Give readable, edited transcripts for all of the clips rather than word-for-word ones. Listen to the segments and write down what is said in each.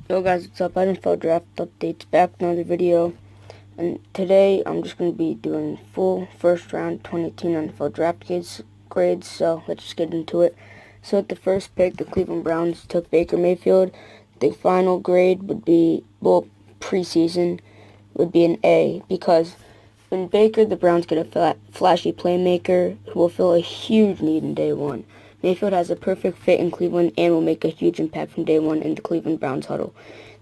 Yo guys, what's up? NFL Draft Updates back with another video. And today I'm just going to be doing full first round 2018 NFL Draft grades, so let's just get into it. So at the first pick, the Cleveland Browns took Baker Mayfield. The final grade would be, well, preseason would be an A, because in Baker, the Browns get a flashy playmaker who will fill a huge need in day one. Mayfield has a perfect fit in Cleveland and will make a huge impact from day one in the Cleveland Browns huddle.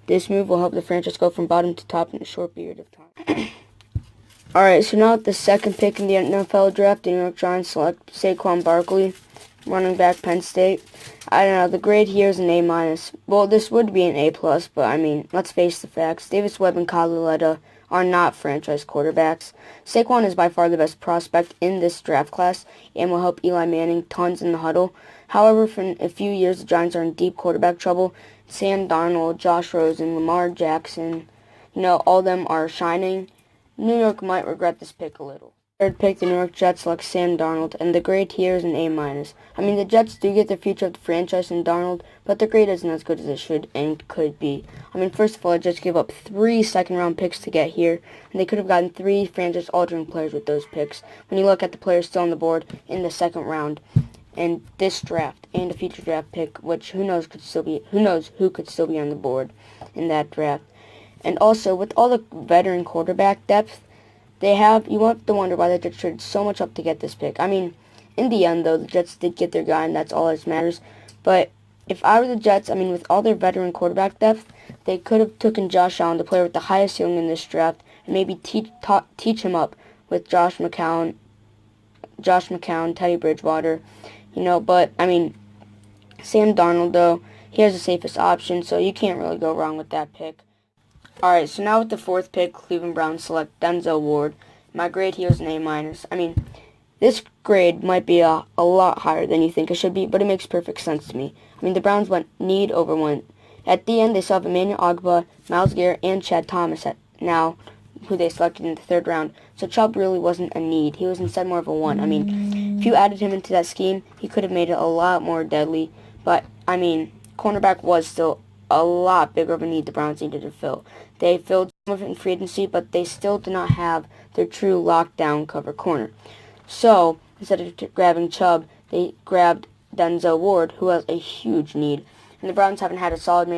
This move will help the franchise go from bottom to top in a short period of time. Alright, so now at the second pick in the NFL draft, the New York Giants select Saquon Barkley, running back, Penn State. I don't know, the grade here is an A-. Well, this would be an A+, but I mean, let's face the facts. Davis Webb and Kyle Lauletta are not franchise quarterbacks. Saquon is by far the best prospect in this draft class and will help Eli Manning tons in the huddle. However, for a few years, the Giants are in deep quarterback trouble. Sam Darnold, Josh Rosen, Lamar Jackson, all of them are shining. New York might regret this pick a little. Third pick, the New York Jets select Sam Darnold, and the grade here is an A-. I mean, the Jets do get the future of the franchise in Darnold, but the grade isn't as good as it should and could be. I mean, first of all, the Jets gave up 3 second-round picks to get here, and they could have gotten 3 franchise-altering players with those picks. When you look at the players still on the board in the second round, and this draft, and a future draft pick, which who knows who could still be on the board in that draft. And also, with all the veteran quarterback depth they have, you have to wonder why the Jets traded so much up to get this pick. I mean, in the end, though, the Jets did get their guy, and that's all that matters. But if I were the Jets, I mean, with all their veteran quarterback depth, they could have taken Josh Allen, the player with the highest ceiling in this draft, and maybe teach him up with Josh McCown, Teddy Bridgewater, But, I mean, Sam Darnold, though, he has the safest option, so you can't really go wrong with that pick. Alright, so now with the fourth pick, Cleveland Browns select Denzel Ward. My grade here is an A-. I mean, this grade might be a lot higher than you think it should be, but it makes perfect sense to me. I mean, the Browns went need over want. At the end, they still have Emmanuel Ogbah, Myles Garrett, and Chad Thomas who they selected in the third round. So Chubb really wasn't a need. He was instead more of a want. I mean, if you added him into that scheme, he could have made it a lot more deadly. But, I mean, cornerback was still a lot bigger of a need the Browns needed to fill. They filled some of it in free agency, but they still did not have their true lockdown cover corner. So, instead of grabbing Chubb, they grabbed Denzel Ward, who has a huge need. And the Browns haven't had a solid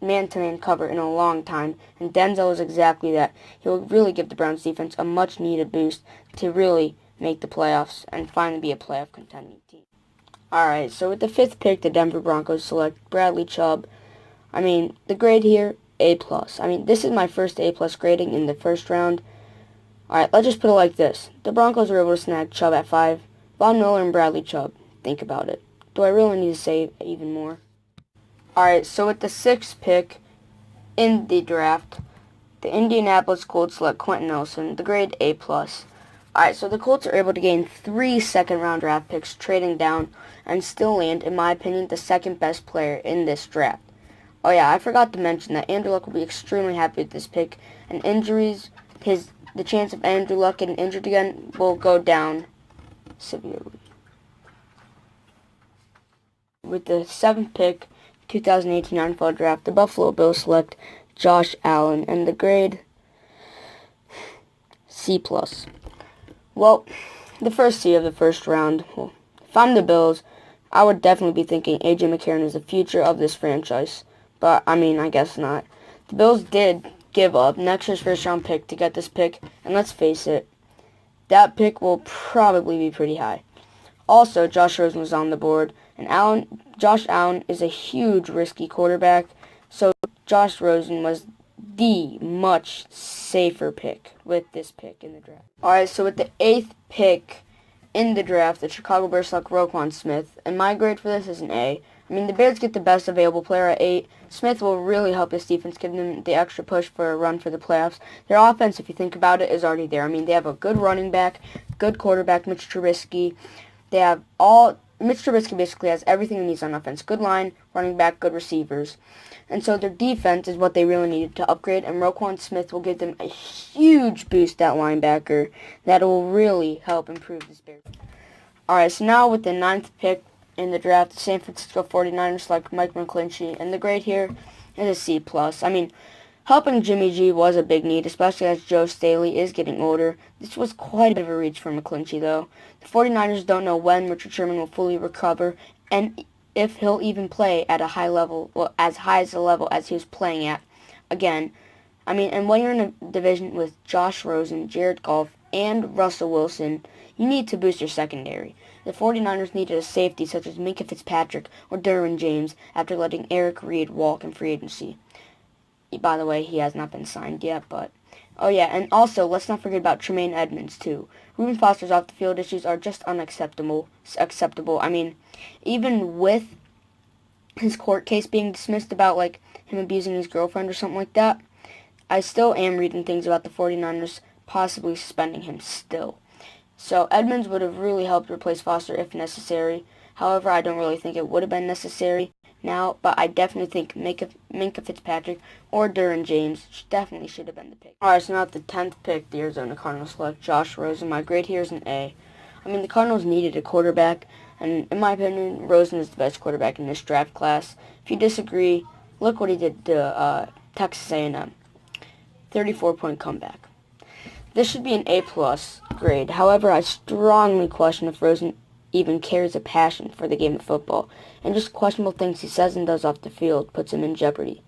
man-to-man cover in a long time, and Denzel is exactly that. He will really give the Browns defense a much-needed boost to really make the playoffs and finally be a playoff contending team. Alright, so with the fifth pick, the Denver Broncos select Bradley Chubb. I mean, the grade here, A+. I mean, this is my first A+ grading in the first round. Alright, let's just put it like this. The Broncos were able to snag Chubb at 5. Von Miller and Bradley Chubb. Think about it. Do I really need to say even more? Alright, so with the sixth pick in the draft, the Indianapolis Colts select Quentin Nelson. The grade, A+. Alright, so the Colts are able to gain 3 second-round draft picks, trading down, and still land, in my opinion, the second best player in this draft. Oh yeah, I forgot to mention that Andrew Luck will be extremely happy with this pick, and injuries, the chance of Andrew Luck getting injured again will go down severely. With the 7th pick, 2018 NFL Draft, the Buffalo Bills select Josh Allen, and the grade, C+. Well, the first C of the first round. Well, if I'm the Bills, I would definitely be thinking A.J. McCarron is the future of this franchise. But, I mean, I guess not. The Bills did give up next year's first-round pick to get this pick, and let's face it, that pick will probably be pretty high. Also, Josh Rosen was on the board, and Josh Allen is a huge risky quarterback, so Josh Rosen was the much safer pick with this pick in the draft. Alright, so with the 8th pick in the draft, the Chicago Bears select Roquan Smith, and my grade for this is an A. I mean, the Bears get the best available player at 8. Smith will really help this defense, give them the extra push for a run for the playoffs. Their offense, if you think about it, is already there. I mean, they have a good running back, good quarterback, Mitch Trubisky. Mitch Trubisky basically has everything he needs on offense. Good line, running back, good receivers. And so their defense is what they really needed to upgrade, and Roquan Smith will give them a huge boost at linebacker that will really help improve this Bears. Alright, so now with the 9th pick, in the draft, the San Francisco 49ers select Mike McGlinchey, and the grade here is a C+. I mean, helping Jimmy G was a big need, especially as Joe Staley is getting older. This was quite a bit of a reach for McGlinchey, though. The 49ers don't know when Richard Sherman will fully recover, and if he'll even play at a high level, well, as high as the level as he was playing at. Again, I mean, and when you're in a division with Josh Rosen, Jared Goff, and Russell Wilson, you need to boost your secondary. The 49ers needed a safety such as Minkah Fitzpatrick or Derwin James after letting Eric Reid walk in free agency. By the way, he has not been signed yet, but... Oh yeah, and also, let's not forget about Tremaine Edmonds, too. Reuben Foster's off-the-field issues are just unacceptable. I mean, even with his court case being dismissed about, like, him abusing his girlfriend or something like that, I still am reading things about the 49ers possibly suspending him still. So Edmonds would have really helped replace Foster if necessary. However, I don't really think it would have been necessary now, but I definitely think Minkah Fitzpatrick or Derwin James definitely should have been the pick. Alright, so now at the 10th pick, the Arizona Cardinals select Josh Rosen. My grade here is an A. I mean, the Cardinals needed a quarterback, and in my opinion, Rosen is the best quarterback in this draft class. If you disagree, look what he did to Texas A&M. 34-point comeback. This should be an A-plus grade. However, I strongly question if Rosen even carries a passion for the game of football, and just questionable things he says and does off the field puts him in jeopardy.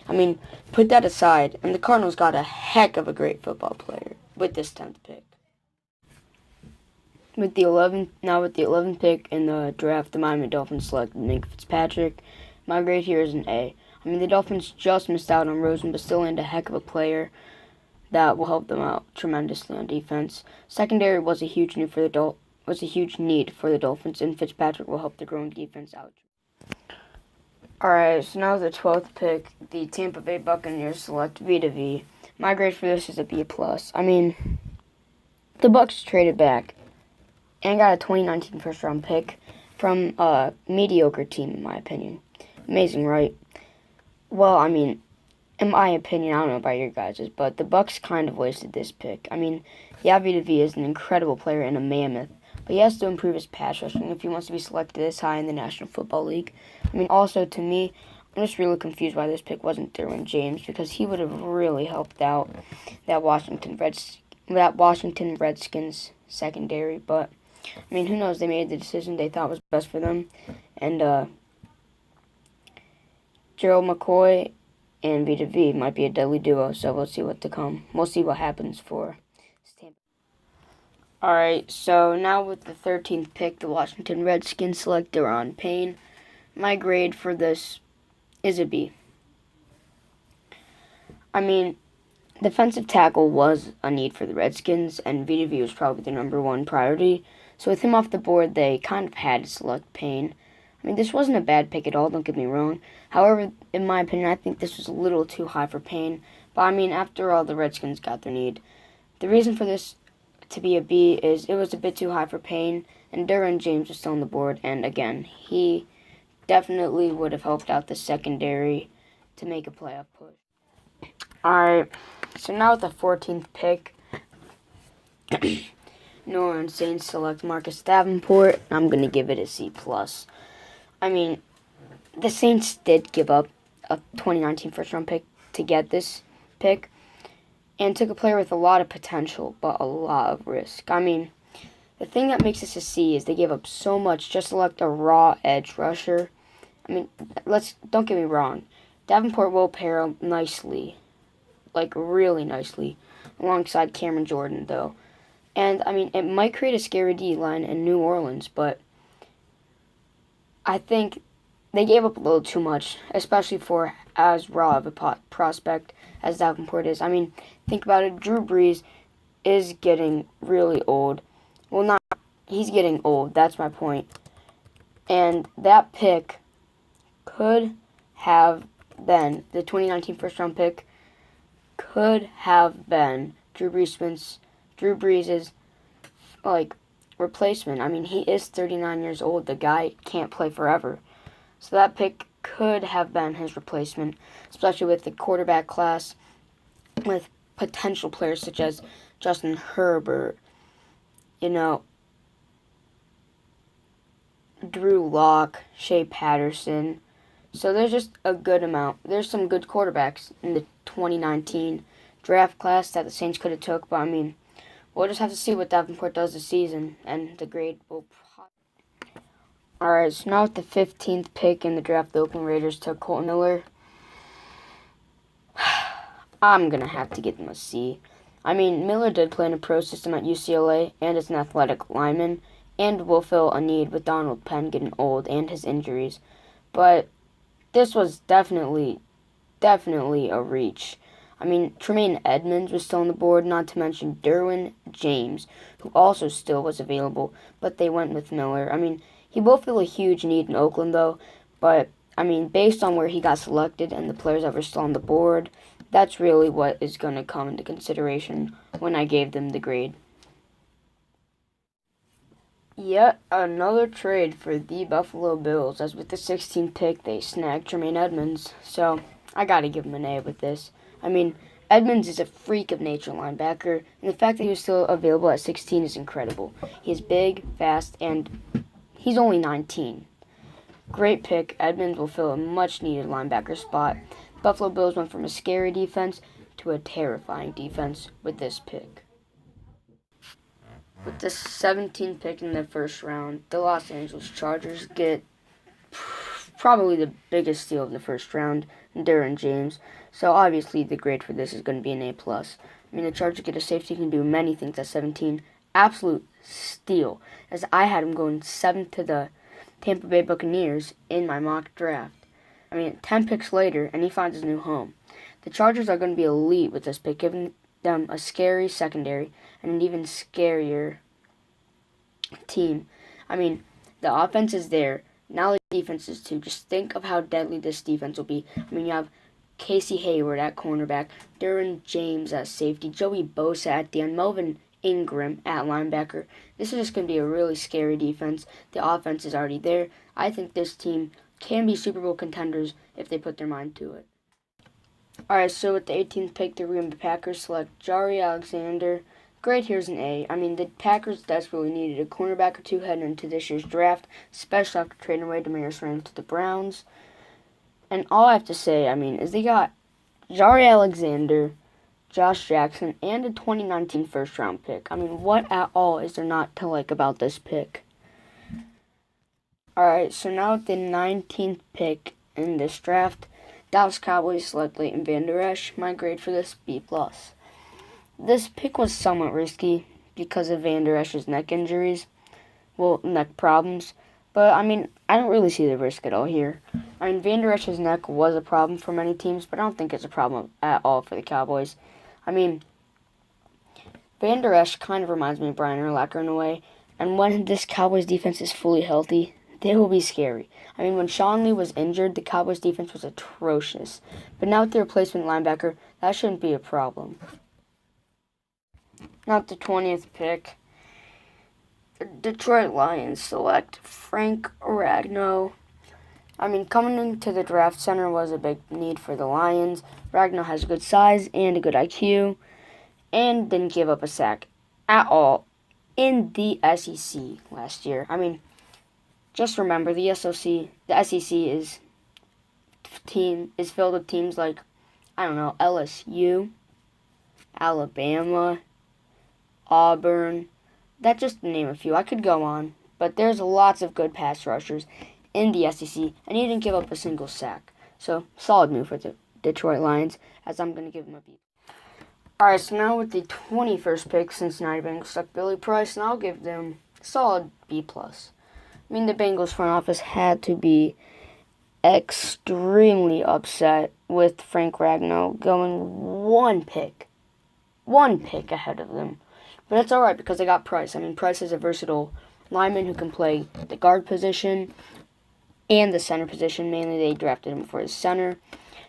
I mean, put that aside, and the Cardinals got a heck of a great football player with this 10th pick. With the 11th pick in the draft, the Miami Dolphins selected Minkah Fitzpatrick. My grade here is an A. I mean, the Dolphins just missed out on Rosen, but still landed a heck of a player that will help them out tremendously on defense. Secondary was a huge need for the Dolphins, and Fitzpatrick will help the growing defense out. Alright, so now the 12th pick, the Tampa Bay Buccaneers select Vita V. My grade for this is a B+. I mean, the Bucs traded back and got a 2019 first-round pick from a mediocre team, in my opinion. Amazing, right? Well, I mean, in my opinion, I don't know about your guys', but the Bucs kind of wasted this pick. I mean, yeah, Vita V is an incredible player and a mammoth, but he has to improve his pass rushing if he wants to be selected this high in the National Football League. I mean, also, to me, I'm just really confused why this pick wasn't Derwin James, because he would have really helped out that Washington Redskins secondary, but, I mean, who knows, they made the decision they thought was best for them, and, Gerald McCoy and Vita V might be a deadly duo, so we'll see what to come. We'll see what happens for Tampa. Alright, so now with the 13th pick, the Washington Redskins select Daron Payne. My grade for this is a B. I mean, defensive tackle was a need for the Redskins, and Vita V was probably the number one priority. So with him off the board, they kind of had to select Payne. I mean, this wasn't a bad pick at all, don't get me wrong. However, in my opinion, I think this was a little too high for Payne. But, I mean, after all, the Redskins got their need. The reason for this to be a B is it was a bit too high for Payne, and Derwin James was still on the board. And, again, he definitely would have helped out the secondary to make a playoff push. Alright, so now with the 14th pick, New Orleans Saints select Marcus Davenport. I'm going to give it a C+. I mean, the Saints did give up a 2019 first-round pick to get this pick and took a player with a lot of potential but a lot of risk. I mean, the thing that makes this a C is they gave up so much just to select a raw edge rusher. I mean, don't get me wrong. Davenport will pair nicely, like really nicely, alongside Cameron Jordan, though. And, I mean, it might create a scary D-line in New Orleans, but I think they gave up a little too much, especially for as raw of a prospect as Davenport is. I mean, think about it. Drew Brees is getting really old. Well, he's getting old. That's my point. And that pick could have been, the 2019 first-round pick could have been Drew Brees' replacement. I mean, he is 39 years old. The guy can't play forever. So that pick could have been his replacement, especially with the quarterback class, with potential players such as Justin Herbert, Drew Lock, Shea Patterson. So there's just a good amount. There's some good quarterbacks in the 2019 draft class that the Saints could have took, but I mean, we'll just have to see what Davenport does this season, and the grade will. Alright, so now with the 15th pick in the draft, the Oakland Raiders took Colton Miller. I'm going to have to give them a C. I mean, Miller did play in a pro system at UCLA and is an athletic lineman and will fill a need with Donald Penn getting old and his injuries. But this was definitely a reach. I mean, Tremaine Edmonds was still on the board, not to mention Derwin James, who also still was available, but they went with Miller. I mean, he will fill a huge need in Oakland, though, but, I mean, based on where he got selected and the players that were still on the board, that's really what is going to come into consideration when I gave them the grade. Yet another trade for the Buffalo Bills, as with the 16th pick, they snagged Tremaine Edmonds, so I gotta give him an A with this. I mean, Edmonds is a freak of nature linebacker, and the fact that he was still available at 16 is incredible. He's big, fast, and he's only 19. Great pick. Edmonds will fill a much-needed linebacker spot. Buffalo Bills went from a scary defense to a terrifying defense with this pick. With the 17th pick in the first round, the Los Angeles Chargers get probably the biggest steal of the first round, Derwin James. So obviously the grade for this is going to be an A+. I mean, the Chargers get a safety who can do many things at 17. Absolute steal, as I had him going 7th to the Tampa Bay Buccaneers in my mock draft. I mean, 10 picks later, and he finds his new home. The Chargers are going to be elite with this pick, giving them a scary secondary and an even scarier team. I mean, the offense is there. Now the defense is too. Just think of how deadly this defense will be. I mean, you have Casey Hayward at cornerback, Derwin James at safety, Joey Bosa at the end, Melvin Ingram at linebacker. This is just going to be a really scary defense. The offense is already there. I think this team can be Super Bowl contenders if they put their mind to it. Alright, so with the 18th pick, the Green Bay Packers select Jaire Alexander. Grade here's an A. I mean, the Packers desperately needed a cornerback or two heading into this year's draft, especially after trading away Demaryius Randall to the Browns. And all I have to say, I mean, is they got Jaire Alexander, Josh Jackson, and a 2019 first-round pick. I mean, what at all is there not to like about this pick? Alright, so now with the 19th pick in this draft, Dallas Cowboys select Leighton Vander Esch. My grade for this, B+. This pick was somewhat risky because of Vander Esch's neck injuries. Well, neck problems. But, I mean, I don't really see the risk at all here. I mean, Vander Esch's neck was a problem for many teams, but I don't think it's a problem at all for the Cowboys. I mean, Vander Esch kind of reminds me of Brian Urlacher in a way. And when this Cowboys defense is fully healthy, they will be scary. I mean, when Sean Lee was injured, the Cowboys defense was atrocious. But now with the replacement linebacker, that shouldn't be a problem. Now at the 20th pick, the Detroit Lions select Frank Ragnow. I mean, coming into the draft, center was a big need for the Lions. Ragnow has a good size and a good IQ, and didn't give up a sack at all in the SEC last year. I mean, just remember, the SEC is filled with teams like, I don't know, LSU, Alabama, Auburn. That's just to name a few. I could go on, but there's lots of good pass rushers in the SEC, and he didn't give up a single sack. So, solid move for the Detroit Lions, as I'm going to give him a B. Alright, so now with the 21st pick, Cincinnati Bengals select Billy Price, and I'll give them a solid B+. I mean, the Bengals front office had to be extremely upset with Frank Ragnow going one pick ahead of them. But it's alright because they got Price. I mean, Price is a versatile lineman who can play the guard position and the center position. Mainly they drafted him for his center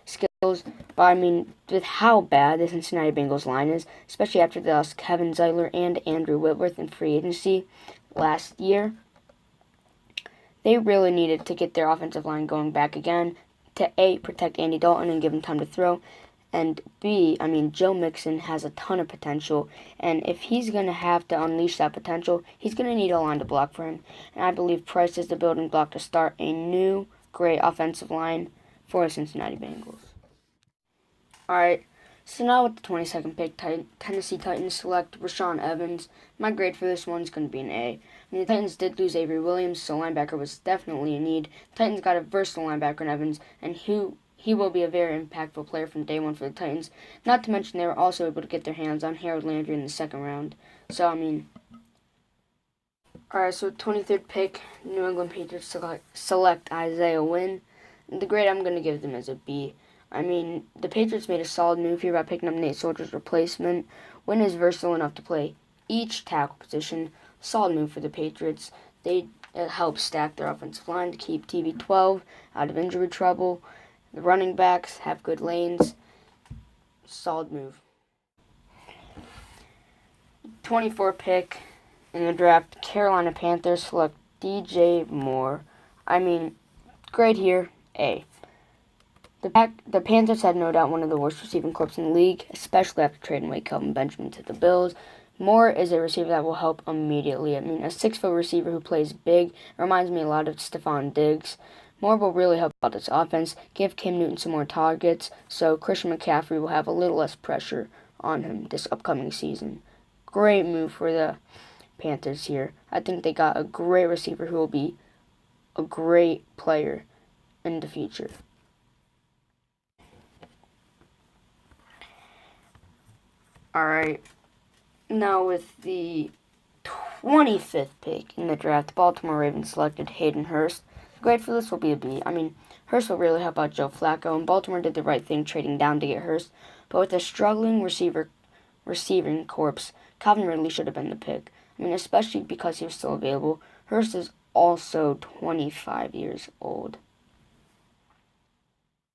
skills. But I mean, with how bad the Cincinnati Bengals line is, especially after they lost Kevin Zeitler and Andrew Whitworth in free agency last year, they really needed to get their offensive line going back again to A, protect Andy Dalton and give him time to throw, And B, I mean, Joe Mixon has a ton of potential, and if he's going to have to unleash that potential, he's going to need a line to block for him. And I believe Price is the building block to start a new, great offensive line for the Cincinnati Bengals. Alright, so now with the 22nd pick, Tennessee Titans select Rashaan Evans. My grade for this one is going to be an A. I mean, the Titans did lose Avery Williams, so linebacker was definitely a need. The Titans got a versatile linebacker in Evans, and he will be a very impactful player from day one for the Titans. Not to mention they were also able to get their hands on Harold Landry in the second round. So, I mean... Alright, so 23rd pick, New England Patriots select Isaiah Wynn. The grade I'm going to give them is a B. I mean, the Patriots made a solid move here by picking up Nate Solder's replacement. Wynn is versatile enough to play each tackle position. Solid move for the Patriots. It helps stack their offensive line to keep TB12 out of injury trouble. The running backs have good lanes. Solid move. 24 pick in the draft, Carolina Panthers select DJ Moore. I mean, grade here, A. The Panthers had no doubt one of the worst receiving corps in the league, especially after trading away Kelvin Benjamin to the Bills. Moore is a receiver that will help immediately. I mean, a 6-foot receiver who plays big reminds me a lot of Stephon Diggs. Moore will really help out this offense, give Cam Newton some more targets, so Christian McCaffrey will have a little less pressure on him this upcoming season. Great move for the Panthers here. I think they got a great receiver who will be a great player in the future. Alright, now with the 25th pick in the draft, the Baltimore Ravens selected Hayden Hurst. The grade for this will be a B. I mean, Hurst will really help out Joe Flacco, and Baltimore did the right thing trading down to get Hurst. But with a struggling receiving corps, Calvin Ridley should have been the pick. I mean, especially because he was still available. Hurst is also 25 years old.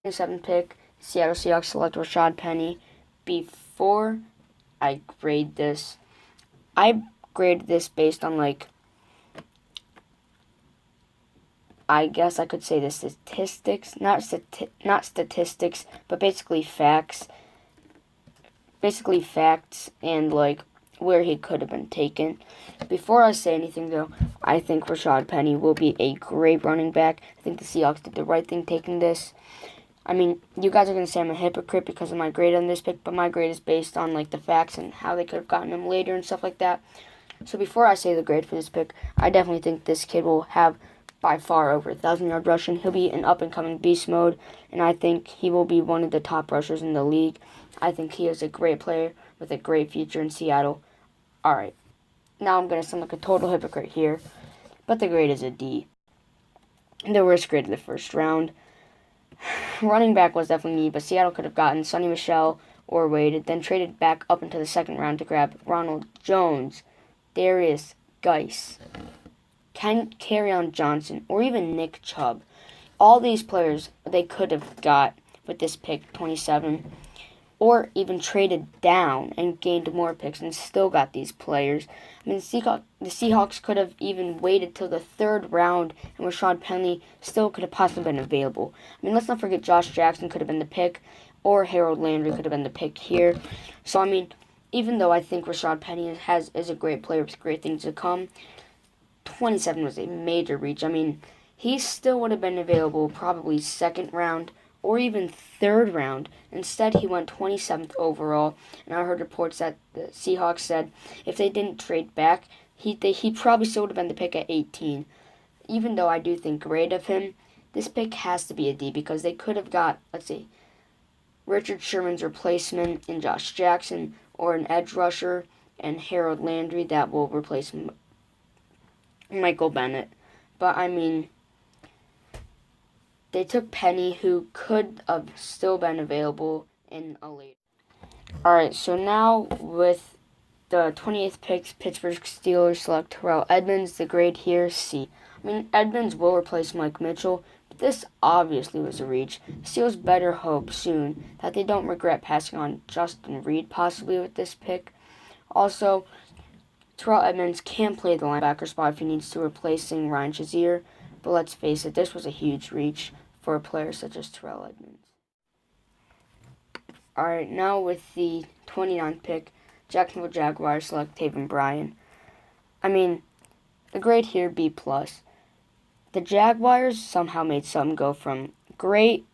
27th pick, Seattle Seahawks select Rashad Penny. Before I grade this based on, I guess I could say the statistics, not statistics, but basically facts. Basically facts and, where he could have been taken. Before I say anything, though, I think Rashad Penny will be a great running back. I think the Seahawks did the right thing taking this. I mean, you guys are going to say I'm a hypocrite because of my grade on this pick, but my grade is based on, the facts and how they could have gotten him later and stuff like that. So before I say the grade for this pick, I definitely think this kid will have by far over 1,000-yard rushing. He'll be in up-and-coming beast mode, and I think he will be one of the top rushers in the league. I think he is a great player with a great future in Seattle. Alright, now I'm going to sound like a total hypocrite here, but the grade is a D. The worst grade of the first round. Running back was definitely need, but Seattle could have gotten Sonny Michel or waited, then traded back up into the second round to grab Ronald Jones, Darius Geis, Kerryon Johnson, or even Nick Chubb. All these players they could have got with this pick, 27, or even traded down and gained more picks and still got these players. I mean, the Seahawks could have even waited till the third round, and Rashad Penny still could have possibly been available. I mean, let's not forget Josh Jackson could have been the pick, or Harold Landry could have been the pick here. So, I mean, even though I think Rashad Penny is a great player with great things to come, 27 was a major reach. I mean, he still would have been available probably second round or even third round. Instead, he went 27th overall, and I heard reports that the Seahawks said if they didn't trade back, he probably still would have been the pick at 18. Even though I do think great of him, this pick has to be a D because they could have got, let's see, Richard Sherman's replacement in Josh Jackson, or an edge rusher and Harold Landry that will replace Michael Bennett. But, I mean, they took Penny, who could have still been available in a later. Alright, so now with the 28th pick, Pittsburgh Steelers select Terrell Edmunds. The grade here, C. I mean, Edmunds will replace Mike Mitchell, but this obviously was a reach. The Steelers better hope soon that they don't regret passing on Justin Reed possibly with this pick. Also, Terrell Edmunds can play the linebacker spot if he needs to, replacing Ryan Shazier, but let's face it, this was a huge reach for a player such as Terrell Edmunds. Alright, now with the 29th pick, Jacksonville Jaguars select Taven Bryan. I mean, the grade here, B+. The Jaguars somehow made something go from great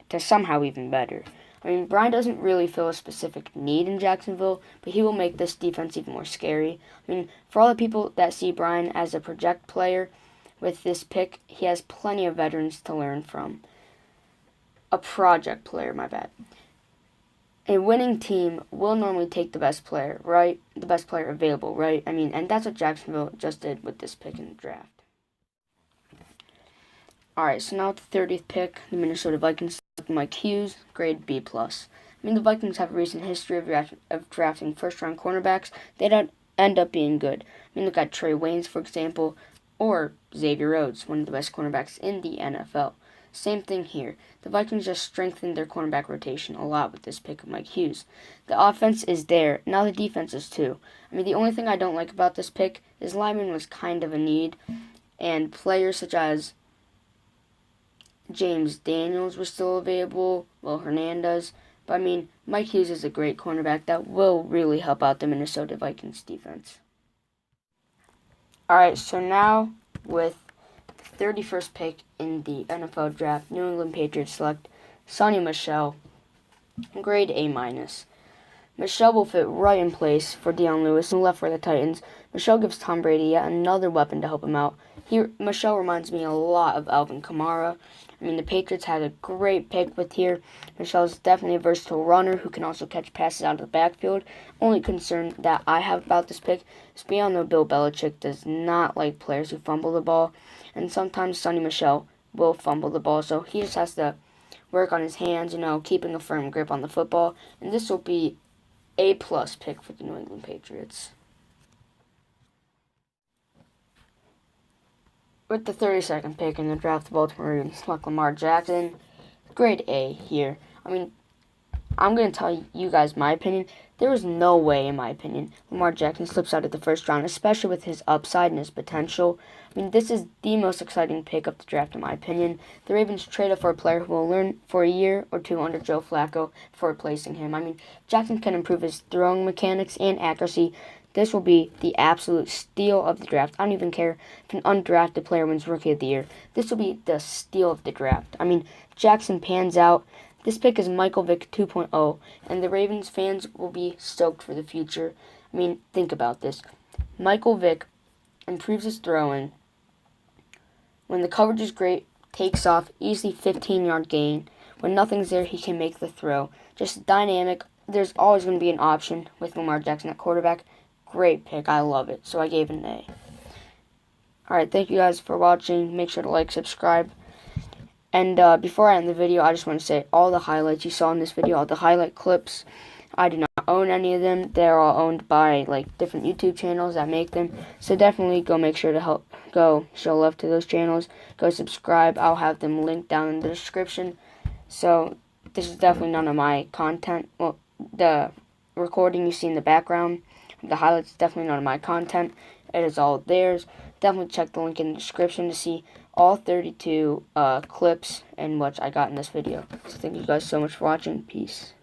to somehow even better. I mean, Bryan doesn't really fill a specific need in Jacksonville, but he will make this defense even more scary. I mean, for all the people that see Bryan as a project player, with this pick, he has plenty of veterans to learn from. A project player, my bad. A winning team will normally take the best player, right? The best player available, right? I mean, and that's what Jacksonville just did with this pick in the draft. Alright, so now at the 30th pick, the Minnesota Vikings select Mike Hughes, grade B+. I mean, the Vikings have a recent history of drafting first-round cornerbacks. They don't end up being good. I mean, look at Trey Waynes, for example, or Xavier Rhodes, one of the best cornerbacks in the NFL. Same thing here. The Vikings just strengthened their cornerback rotation a lot with this pick of Mike Hughes. The offense is there. Now the defense is too. I mean, the only thing I don't like about this pick is lineman was kind of a need, and players such as James Daniels were still available, Will Hernandez. But I mean, Mike Hughes is a great cornerback that will really help out the Minnesota Vikings defense. Alright, so now with the 31st pick in the NFL draft, New England Patriots select Sony Michel, grade A-. Michel will fit right in place for Dion Lewis, who left for the Titans. Michel gives Tom Brady yet another weapon to help him out. Michel reminds me a lot of Alvin Kamara. I mean, the Patriots had a great pick with here. Michel's definitely a versatile runner who can also catch passes out of the backfield. Only concern that I have about this pick is we all know Bill Belichick does not like players who fumble the ball, and sometimes Sony Michel will fumble the ball, so he just has to work on his hands, keeping a firm grip on the football, and this will be A+ pick for the New England Patriots. With the 32nd pick in the draft, the Baltimore Ravens select Lamar Jackson, grade A here. I mean, I'm going to tell you guys my opinion. There is no way, in my opinion, Lamar Jackson slips out of the first round, especially with his upside and his potential. I mean, this is the most exciting pick of the draft, in my opinion. The Ravens traded for a player who will learn for a year or two under Joe Flacco before replacing him. I mean, Jackson can improve his throwing mechanics and accuracy. This will be the absolute steal of the draft. I don't even care if an undrafted player wins Rookie of the Year. This will be the steal of the draft. I mean, Jackson pans out. This pick is Michael Vick 2.0, and the Ravens fans will be stoked for the future. I mean, think about this. Michael Vick improves his throwing. When the coverage is great, takes off, easily 15-yard gain. When nothing's there, he can make the throw. Just dynamic. There's always going to be an option with Lamar Jackson at quarterback. Great pick. I love it. So I gave it an A. Alright, thank you guys for watching. Make sure to like, subscribe. And before I end the video, I just want to say all the highlights you saw in this video, all the highlight clips, I do not own any of them. They're all owned by different YouTube channels that make them. So definitely go make sure to go show love to those channels. Go subscribe. I'll have them linked down in the description. So this is definitely none of my content. Well, the recording you see in the background, the highlights, definitely none of my content. It is all theirs. Definitely check the link in the description to see all 32 clips and what I got in this video. So thank you guys so much for watching. Peace.